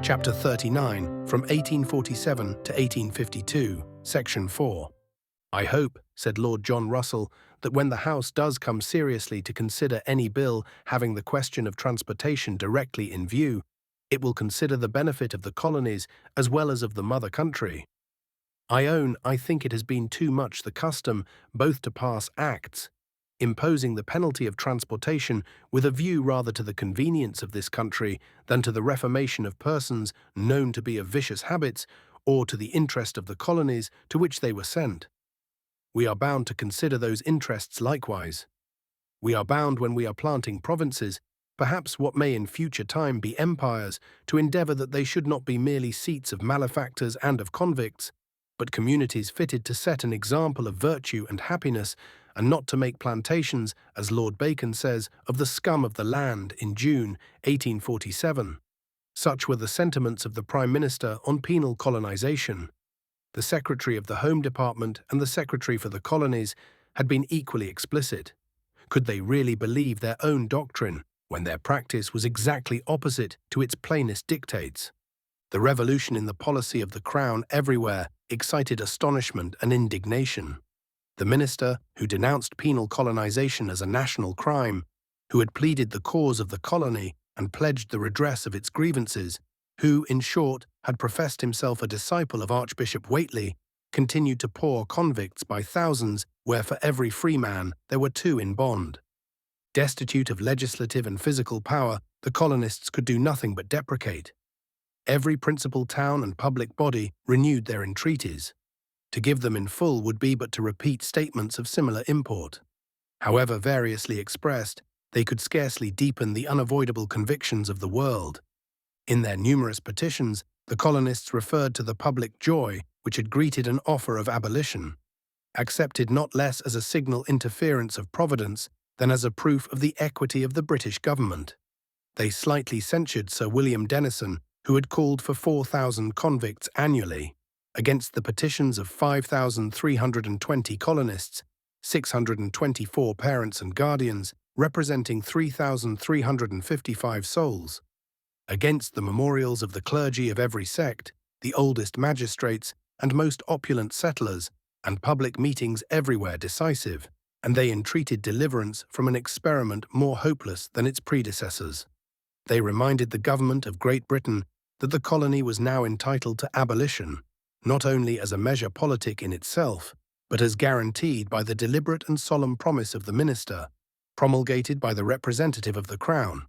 Chapter 39, from 1847 to 1852, Section 4. I hope, said Lord John Russell, that when the House does come seriously to consider any bill having the question of transportation directly in view, it will consider the benefit of the colonies as well as of the mother country. I own I think it has been too much the custom both to pass acts, imposing the penalty of transportation with a view rather to the convenience of this country than to the reformation of persons known to be of vicious habits or to the interest of the colonies to which they were sent. We are bound to consider those interests likewise. We are bound when we are planting provinces, perhaps what may in future time be empires, to endeavour that they should not be merely seats of malefactors and of convicts, but communities fitted to set an example of virtue and happiness, and not to make plantations, as Lord Bacon says, of the scum of the land in June 1847. Such were the sentiments of the Prime Minister on penal colonization. The Secretary of the Home Department and the Secretary for the Colonies had been equally explicit. Could they really believe their own doctrine when their practice was exactly opposite to its plainest dictates? The revolution in the policy of the Crown everywhere excited astonishment and indignation. The minister, who denounced penal colonization as a national crime, who had pleaded the cause of the colony and pledged the redress of its grievances, who, in short, had professed himself a disciple of Archbishop Whately, continued to pour convicts by thousands where for every free man there were two in bond. Destitute of legislative and physical power, the colonists could do nothing but deprecate. Every principal town and public body renewed their entreaties. To give them in full would be but to repeat statements of similar import. However variously expressed, they could scarcely deepen the unavoidable convictions of the world. In their numerous petitions, the colonists referred to the public joy which had greeted an offer of abolition, accepted not less as a signal interference of Providence than as a proof of the equity of the British government. They slightly censured Sir William Denison, who had called for 4,000 convicts annually, against the petitions of 5,320 colonists, 624 parents and guardians, representing 3,355 souls, against the memorials of the clergy of every sect, the oldest magistrates and most opulent settlers, and public meetings everywhere decisive, and they entreated deliverance from an experiment more hopeless than its predecessors. They reminded the government of Great Britain that the colony was now entitled to abolition, not only as a measure politic in itself, but as guaranteed by the deliberate and solemn promise of the minister, promulgated by the representative of the Crown.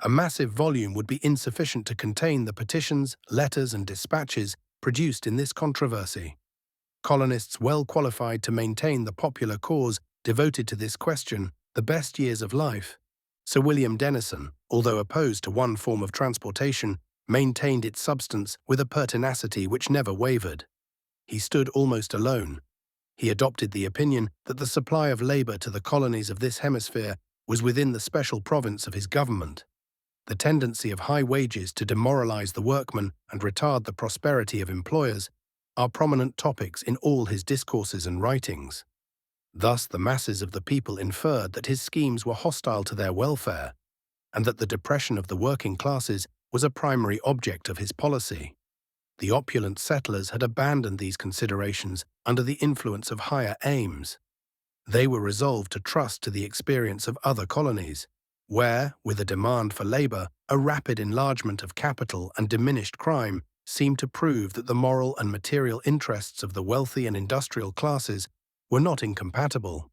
A massive volume would be insufficient to contain the petitions, letters, and dispatches produced in this controversy. Colonists well qualified to maintain the popular cause devoted to this question the best years of life. Sir William Denison, although opposed to one form of transportation, maintained its substance with a pertinacity which never wavered. He stood almost alone. He adopted the opinion that the supply of labour to the colonies of this hemisphere was within the special province of his government. The tendency of high wages to demoralize the workman and retard the prosperity of employers are prominent topics in all his discourses and writings. Thus the masses of the people inferred that his schemes were hostile to their welfare, and that the depression of the working classes was a primary object of his policy. The opulent settlers had abandoned these considerations under the influence of higher aims. They were resolved to trust to the experience of other colonies, where, with a demand for labour, a rapid enlargement of capital and diminished crime seemed to prove that the moral and material interests of the wealthy and industrial classes were not incompatible.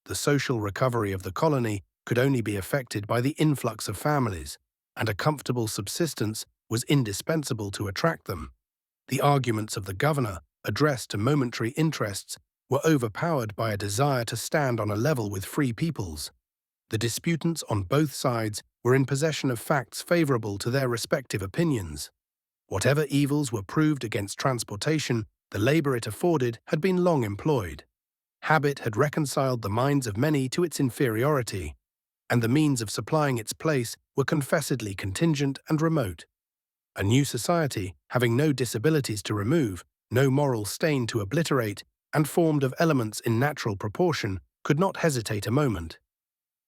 The social recovery of the colony could only be effected by the influx of families, and a comfortable subsistence was indispensable to attract them. The arguments of the governor, addressed to momentary interests, were overpowered by a desire to stand on a level with free peoples. The disputants on both sides were in possession of facts favourable to their respective opinions. Whatever evils were proved against transportation, the labour it afforded had been long employed. Habit had reconciled the minds of many to its inferiority, and the means of supplying its place were confessedly contingent and remote. A new society, having no disabilities to remove, no moral stain to obliterate, and formed of elements in natural proportion, could not hesitate a moment.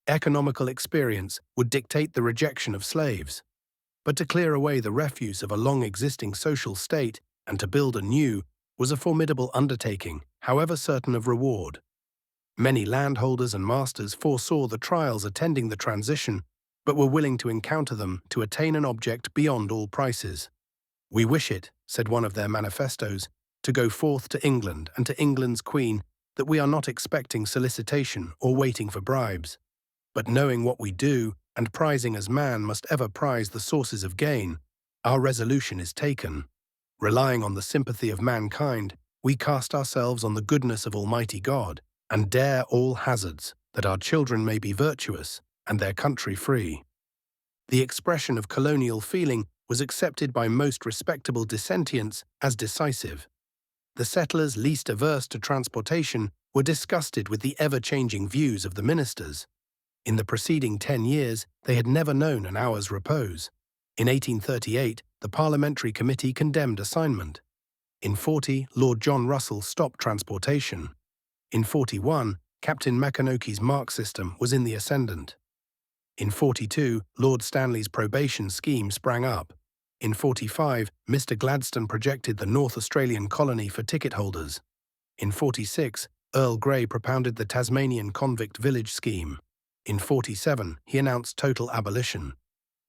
Economical experience would dictate the rejection of slaves. But to clear away the refuse of a long-existing social state and to build a new was a formidable undertaking, however certain of reward. Many landholders and masters foresaw the trials attending the transition, but were willing to encounter them to attain an object beyond all prices. "We wish it," said one of their manifestos, "to go forth to England and to England's Queen, that we are not expecting solicitation or waiting for bribes. But knowing what we do, and prizing as man must ever prize the sources of gain, our resolution is taken. Relying on the sympathy of mankind, we cast ourselves on the goodness of Almighty God, and dare all hazards, that our children may be virtuous, and their country free." The expression of colonial feeling was accepted by most respectable dissentients as decisive. The settlers least averse to transportation were disgusted with the ever-changing views of the ministers. In the preceding 10 years, they had never known an hour's repose. In 1838, the Parliamentary Committee condemned assignment. In 40, Lord John Russell stopped transportation. In 41, Captain Macconochie's mark system was in the ascendant. In 42, Lord Stanley's probation scheme sprang up. In 45, Mr. Gladstone projected the North Australian colony for ticket holders. In 46, Earl Grey propounded the Tasmanian convict village scheme. In 47, he announced total abolition.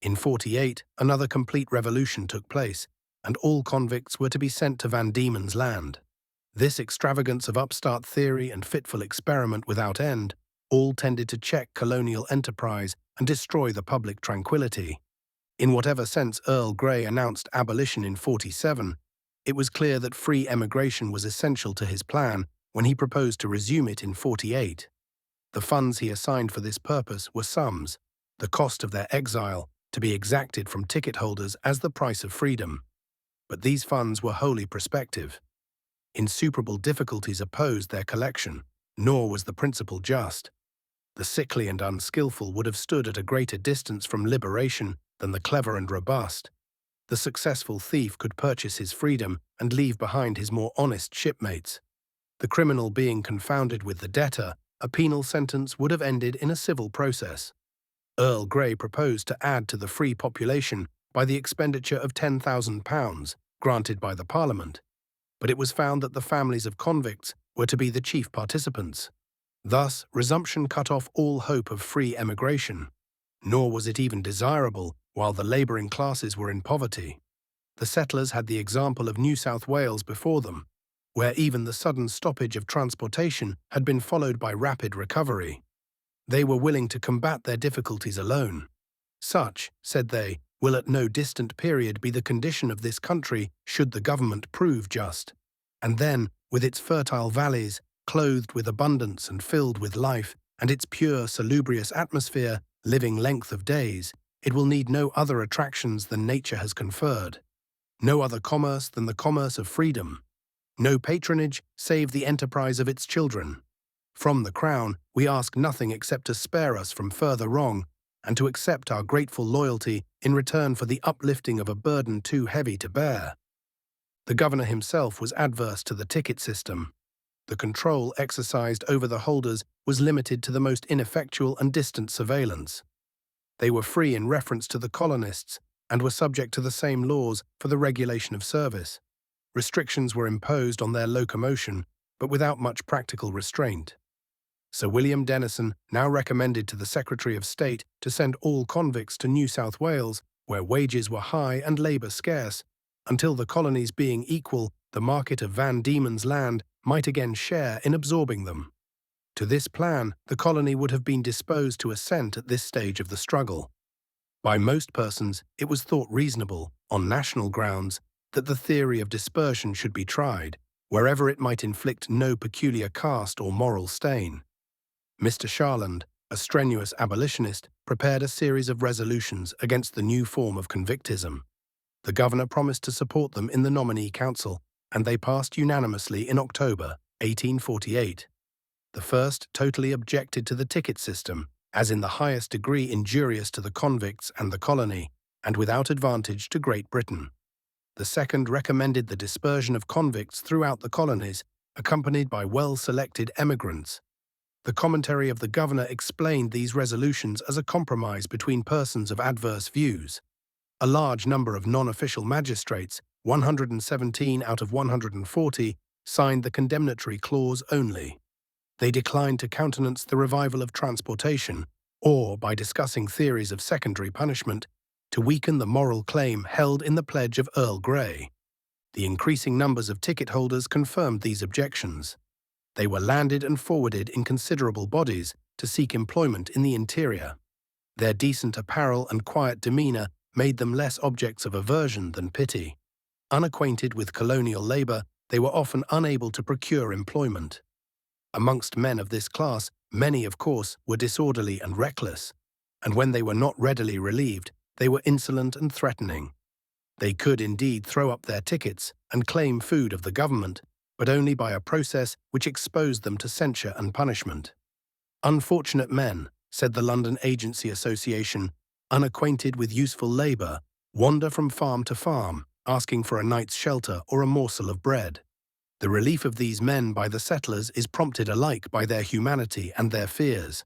In 48, another complete revolution took place, and all convicts were to be sent to Van Diemen's Land. This extravagance of upstart theory and fitful experiment without end all tended to check colonial enterprise and destroy the public tranquility. In whatever sense Earl Grey announced abolition in 47, it was clear that free emigration was essential to his plan when he proposed to resume it in 48. The funds he assigned for this purpose were sums, the cost of their exile, to be exacted from ticket holders as the price of freedom. But these funds were wholly prospective. Insuperable difficulties opposed their collection, nor was the principle just. The sickly and unskillful would have stood at a greater distance from liberation than the clever and robust. The successful thief could purchase his freedom and leave behind his more honest shipmates. The criminal being confounded with the debtor, a penal sentence would have ended in a civil process. Earl Grey proposed to add to the free population by the expenditure of £10,000, granted by the Parliament, but it was found that the families of convicts were to be the chief participants. Thus, resumption cut off all hope of free emigration. Nor was it even desirable while the labouring classes were in poverty. The settlers had the example of New South Wales before them, where even the sudden stoppage of transportation had been followed by rapid recovery. They were willing to combat their difficulties alone. Such, said they, will at no distant period be the condition of this country should the government prove just. And then, with its fertile valleys, clothed with abundance and filled with life, and its pure, salubrious atmosphere, living length of days, it will need no other attractions than nature has conferred, no other commerce than the commerce of freedom, no patronage save the enterprise of its children. From the Crown, we ask nothing except to spare us from further wrong, and to accept our grateful loyalty in return for the uplifting of a burden too heavy to bear. The governor himself was adverse to the ticket system. The control exercised over the holders was limited to the most ineffectual and distant surveillance. They were free in reference to the colonists and were subject to the same laws for the regulation of service. Restrictions were imposed on their locomotion, but without much practical restraint. Sir William Denison now recommended to the Secretary of State to send all convicts to New South Wales, where wages were high and labour scarce, until the colonies being equal, the market of Van Diemen's Land might again share in absorbing them. To this plan, the colony would have been disposed to assent at this stage of the struggle. By most persons, it was thought reasonable, on national grounds, that the theory of dispersion should be tried, wherever it might inflict no peculiar caste or moral stain. Mr. Sharland, a strenuous abolitionist, prepared a series of resolutions against the new form of convictism. The governor promised to support them in the nominee council, and they passed unanimously in October 1848. The first totally objected to the ticket system, as in the highest degree injurious to the convicts and the colony, and without advantage to Great Britain. The second recommended the dispersion of convicts throughout the colonies, accompanied by well-selected emigrants. The commentary of the governor explained these resolutions as a compromise between persons of adverse views. A large number of non-official magistrates, 117 out of 140, signed the condemnatory clause only. They declined to countenance the revival of transportation, or, by discussing theories of secondary punishment, to weaken the moral claim held in the pledge of Earl Grey. The increasing numbers of ticket holders confirmed these objections. They were landed and forwarded in considerable bodies to seek employment in the interior. Their decent apparel and quiet demeanour made them less objects of aversion than pity. Unacquainted with colonial labour, they were often unable to procure employment. Amongst men of this class, many, of course, were disorderly and reckless, and when they were not readily relieved, they were insolent and threatening. They could indeed throw up their tickets and claim food of the government, but only by a process which exposed them to censure and punishment. Unfortunate men, said the London Agency Association, unacquainted with useful labour, wander from farm to farm, asking for a night's shelter or a morsel of bread. The relief of these men by the settlers is prompted alike by their humanity and their fears.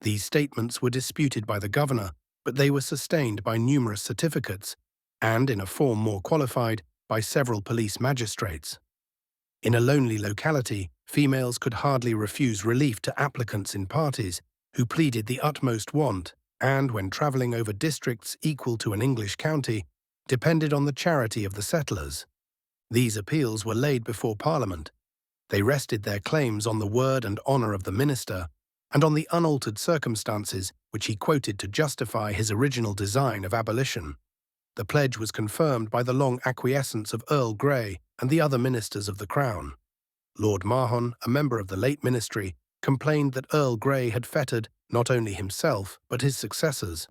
These statements were disputed by the governor, but they were sustained by numerous certificates, and, in a form more qualified, by several police magistrates. In a lonely locality, females could hardly refuse relief to applicants in parties who pleaded the utmost want and, when travelling over districts equal to an English county, depended on the charity of the settlers. These appeals were laid before Parliament. They rested their claims on the word and honour of the minister, and on the unaltered circumstances which he quoted to justify his original design of abolition. The pledge was confirmed by the long acquiescence of Earl Grey and the other ministers of the Crown. Lord Mahon, a member of the late ministry, complained that Earl Grey had fettered not only himself but his successors.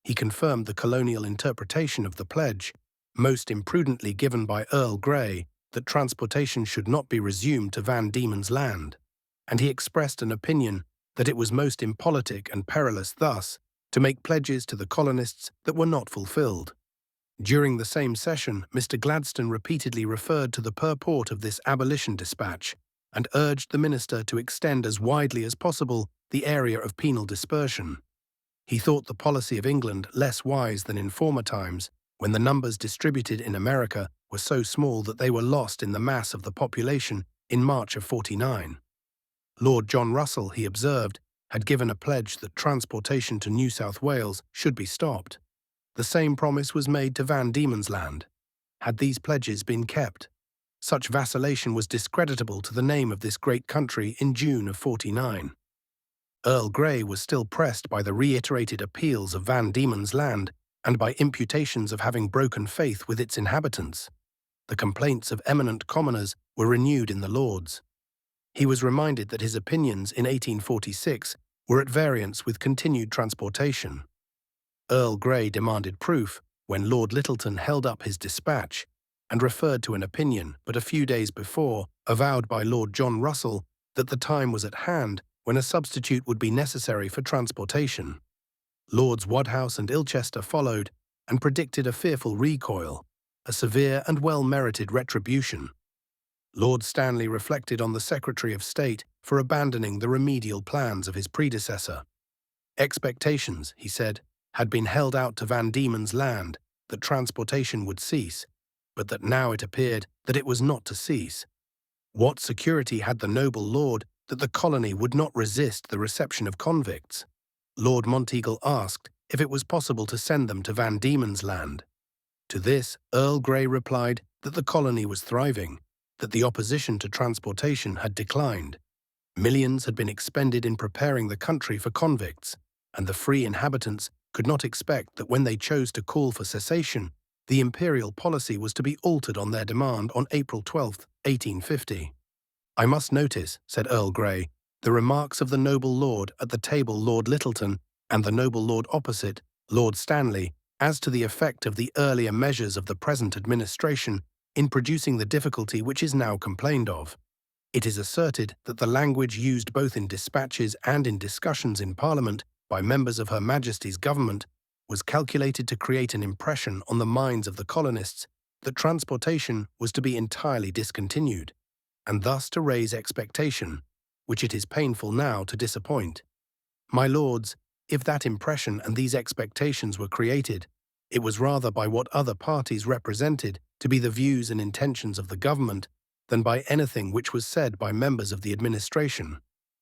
He confirmed the colonial interpretation of the pledge, most imprudently given by Earl Grey, that transportation should not be resumed to Van Diemen's Land, and he expressed an opinion that it was most impolitic and perilous thus to make pledges to the colonists that were not fulfilled. During the same session, Mr. Gladstone repeatedly referred to the purport of this abolition dispatch and urged the minister to extend as widely as possible the area of penal dispersion. He thought the policy of England less wise than in former times, when the numbers distributed in America were so small that they were lost in the mass of the population in March of '49. Lord John Russell, he observed, had given a pledge that transportation to New South Wales should be stopped. The same promise was made to Van Diemen's Land. Had these pledges been kept? Such vacillation was discreditable to the name of this great country in June of '49. Earl Grey was still pressed by the reiterated appeals of Van Diemen's Land and by imputations of having broken faith with its inhabitants. The complaints of eminent commoners were renewed in the Lords. He was reminded that his opinions in 1846 were at variance with continued transportation. Earl Grey demanded proof when Lord Lyttelton held up his dispatch and referred to an opinion but a few days before avowed by Lord John Russell that the time was at hand when a substitute would be necessary for transportation. Lords Wadhouse and Ilchester followed and predicted a fearful recoil, a severe and well-merited retribution. Lord Stanley reflected on the Secretary of State for abandoning the remedial plans of his predecessor. Expectations, he said, had been held out to Van Diemen's Land that transportation would cease, but that now it appeared that it was not to cease. What security had the noble lord that the colony would not resist the reception of convicts? Lord Monteagle asked if it was possible to send them to Van Diemen's Land. To this, Earl Grey replied that the colony was thriving, that the opposition to transportation had declined. Millions had been expended in preparing the country for convicts, and the free inhabitants could not expect that when they chose to call for cessation, the imperial policy was to be altered on their demand on April 12, 1850. I must notice, said Earl Grey, the remarks of the noble lord at the table Lord Lyttelton and the noble lord opposite, Lord Stanley, as to the effect of the earlier measures of the present administration in producing the difficulty which is now complained of. It is asserted that the language used both in dispatches and in discussions in Parliament by members of Her Majesty's government was calculated to create an impression on the minds of the colonists that transportation was to be entirely discontinued, and thus to raise expectation, which it is painful now to disappoint. My lords, if that impression and these expectations were created, It was rather by what other parties represented to be the views and intentions of the government than by anything which was said by members of the administration.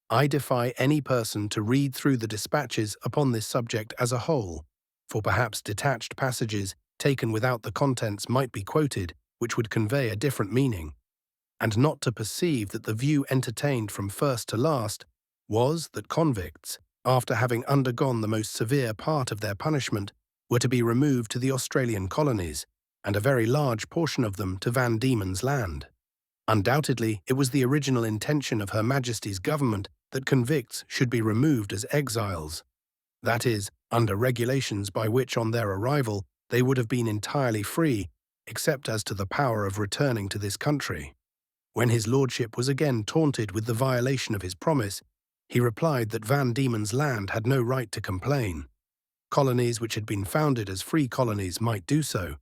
I defy any person to read through the dispatches upon this subject as a whole, for perhaps detached passages taken without the contents might be quoted, which would convey a different meaning, and not to perceive that the view entertained from first to last was that convicts, after having undergone the most severe part of their punishment, were to be removed to the Australian colonies, and a very large portion of them to Van Diemen's Land. Undoubtedly, it was the original intention of Her Majesty's government that convicts should be removed as exiles, that is, under regulations by which on their arrival they would have been entirely free, except as to the power of returning to this country. When his lordship was again taunted with the violation of his promise, he replied that Van Diemen's Land had no right to complain. Colonies which had been founded as free colonies might do so,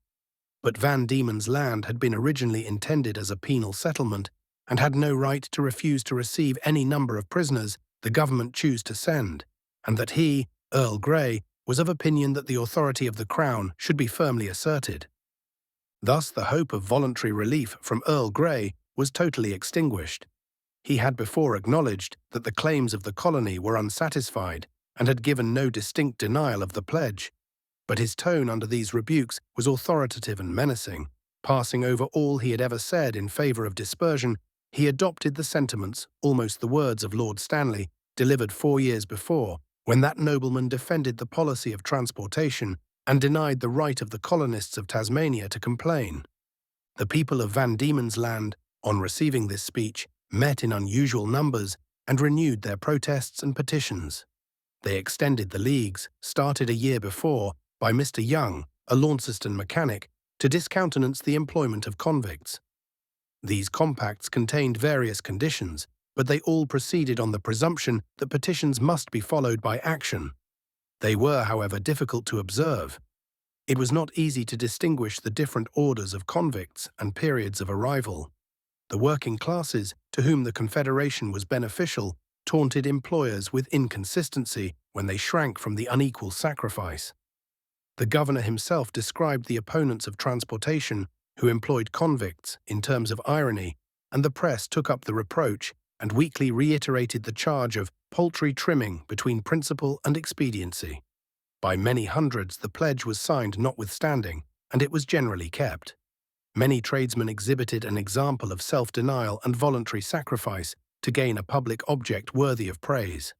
but Van Diemen's Land had been originally intended as a penal settlement and had no right to refuse to receive any number of prisoners the government chose to send, and that he, Earl Grey, was of opinion that the authority of the Crown should be firmly asserted. Thus the hope of voluntary relief from Earl Grey was totally extinguished. He had before acknowledged that the claims of the colony were unsatisfied and had given no distinct denial of the pledge, but his tone under these rebukes was authoritative and menacing. Passing over all he had ever said in favour of dispersion, he adopted the sentiments, almost the words of Lord Stanley, delivered 4 years before, when that nobleman defended the policy of transportation and denied the right of the colonists of Tasmania to complain. The people of Van Diemen's Land, on receiving this speech, met in unusual numbers and renewed their protests and petitions. They extended the leagues, started a year before by Mr. Young, a Launceston mechanic, to discountenance the employment of convicts. These compacts contained various conditions, but they all proceeded on the presumption that petitions must be followed by action. They were, however, difficult to observe. It was not easy to distinguish the different orders of convicts and periods of arrival. The working classes, to whom the Confederation was beneficial, taunted employers with inconsistency when they shrank from the unequal sacrifice. The governor himself described the opponents of transportation who employed convicts in terms of irony, and the press took up the reproach and weekly reiterated the charge of paltry trimming between principle and expediency. By many hundreds the pledge was signed notwithstanding, and it was generally kept. Many tradesmen exhibited an example of self-denial and voluntary sacrifice to gain a public object worthy of praise.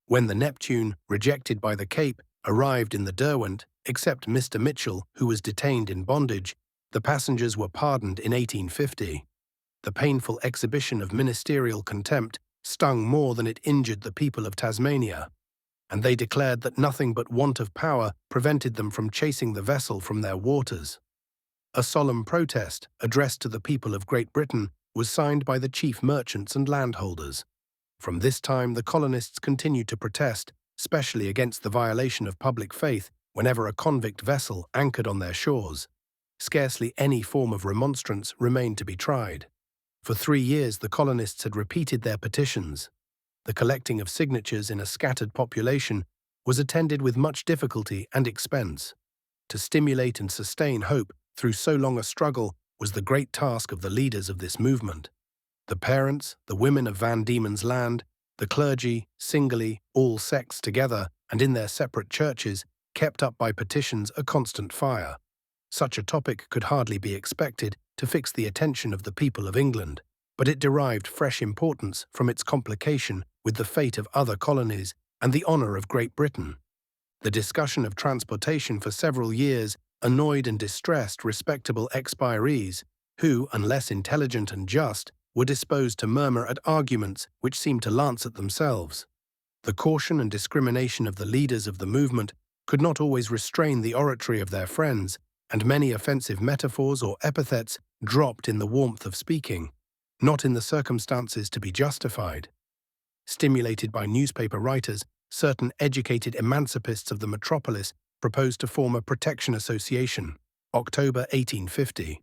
When the Neptune, rejected by the Cape, arrived in the Derwent, except Mr. Mitchell, who was detained in bondage, the passengers were pardoned in 1850. The painful exhibition of ministerial contempt stung more than it injured the people of Tasmania, and they declared that nothing but want of power prevented them from chasing the vessel from their waters. A solemn protest, addressed to the people of Great Britain, was signed by the chief merchants and landholders. From this time the colonists continued to protest, specially against the violation of public faith whenever a convict vessel anchored on their shores. Scarcely any form of remonstrance remained to be tried. For 3 years the colonists had repeated their petitions. The collecting of signatures in a scattered population was attended with much difficulty and expense. To stimulate and sustain hope through so long a struggle was the great task of the leaders of this movement. The parents, the women of Van Diemen's Land, the clergy, singly, all sects together, and in their separate churches, kept up by petitions a constant fire. Such a topic could hardly be expected to fix the attention of the people of England, but it derived fresh importance from its complication with the fate of other colonies and the honour of Great Britain. The discussion of transportation for several years annoyed and distressed respectable expirees who, unless intelligent and just, were disposed to murmur at arguments which seemed to lance at themselves. The caution and discrimination of the leaders of the movement could not always restrain the oratory of their friends, and many offensive metaphors or epithets dropped in the warmth of speaking, not in the circumstances to be justified. Stimulated by newspaper writers, certain educated emancipists of the metropolis proposed to form a protection association, October 1850.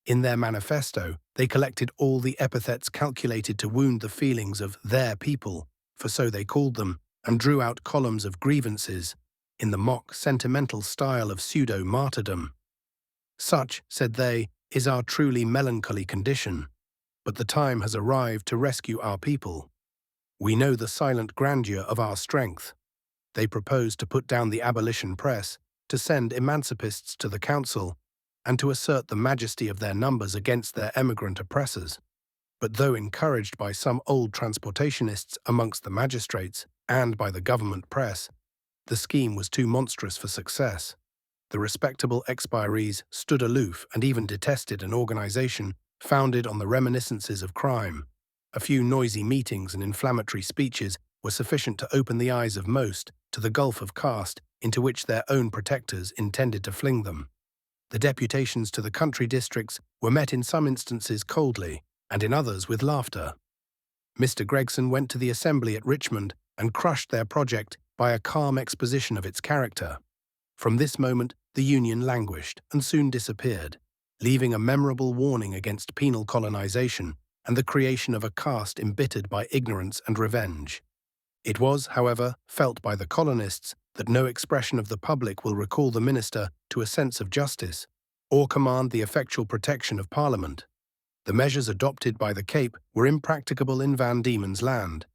In their manifesto, they collected all the epithets calculated to wound the feelings of their people, for so they called them, and drew out columns of grievances, in the mock sentimental style of pseudo-martyrdom. Such, said they, is our truly melancholy condition, but the time has arrived to rescue our people. We know the silent grandeur of our strength. They proposed to put down the abolition press, to send emancipists to the council, and to assert the majesty of their numbers against their emigrant oppressors. But though encouraged by some old transportationists amongst the magistrates and by the government press, the scheme was too monstrous for success. The respectable expirees stood aloof and even detested an organization founded on the reminiscences of crime. A few noisy meetings and inflammatory speeches were sufficient to open the eyes of most to the gulf of caste into which their own protectors intended to fling them. The deputations to the country districts were met in some instances coldly, and in others with laughter. Mr. Gregson went to the assembly at Richmond and crushed their project by a calm exposition of its character. From this moment, the Union languished and soon disappeared, leaving a memorable warning against penal colonization and the creation of a caste embittered by ignorance and revenge. It was, however, felt by the colonists that no expression of the public will recall the minister to a sense of justice or command the effectual protection of Parliament. The measures adopted by the Cape were impracticable in Van Diemen's Land.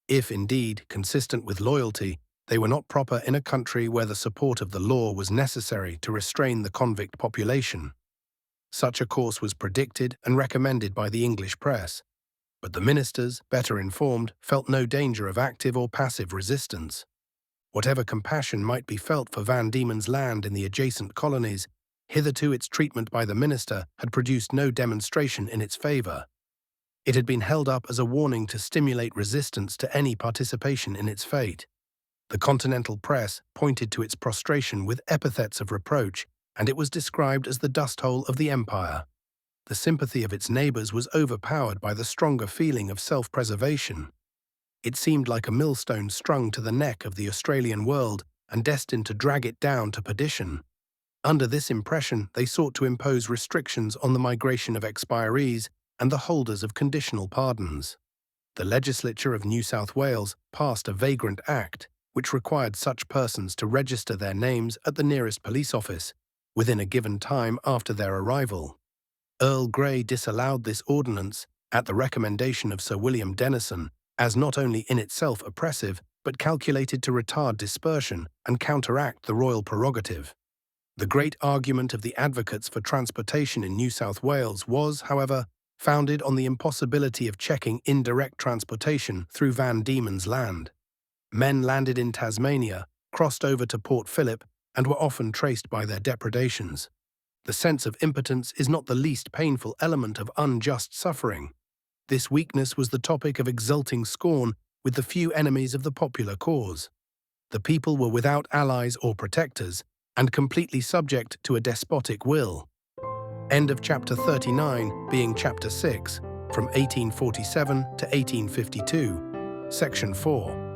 If, indeed, consistent with loyalty, they were not proper in a country where the support of the law was necessary to restrain the convict population. Such a course was predicted and recommended by the English press, but the ministers, better informed, felt no danger of active or passive resistance. Whatever compassion might be felt for Van Diemen's Land in the adjacent colonies, hitherto its treatment by the minister had produced no demonstration in its favor. It had been held up as a warning to stimulate resistance to any participation in its fate. The continental press pointed to its prostration with epithets of reproach, and it was described as the dust hole of the empire. The sympathy of its neighbors was overpowered by the stronger feeling of self-preservation. It seemed like a millstone strung to the neck of the Australian world and destined to drag it down to perdition. Under this impression, they sought to impose restrictions on the migration of expirees and the holders of conditional pardons. The legislature of New South Wales passed a vagrant act which required such persons to register their names at the nearest police office within a given time after their arrival. Earl Grey disallowed this ordinance at the recommendation of Sir William Denison as not only in itself oppressive but calculated to retard dispersion and counteract the royal prerogative. The great argument of the advocates for transportation in New South Wales was, however, founded on the impossibility of checking indirect transportation through Van Diemen's Land. Men landed in Tasmania, crossed over to Port Phillip, and were often traced by their depredations. The sense of impotence is not the least painful element of unjust suffering. This weakness was the topic of exulting scorn with the few enemies of the popular cause. The people were without allies or protectors, and completely subject to a despotic will. End of chapter 39, being chapter 6, from 1847 to 1852, section 4.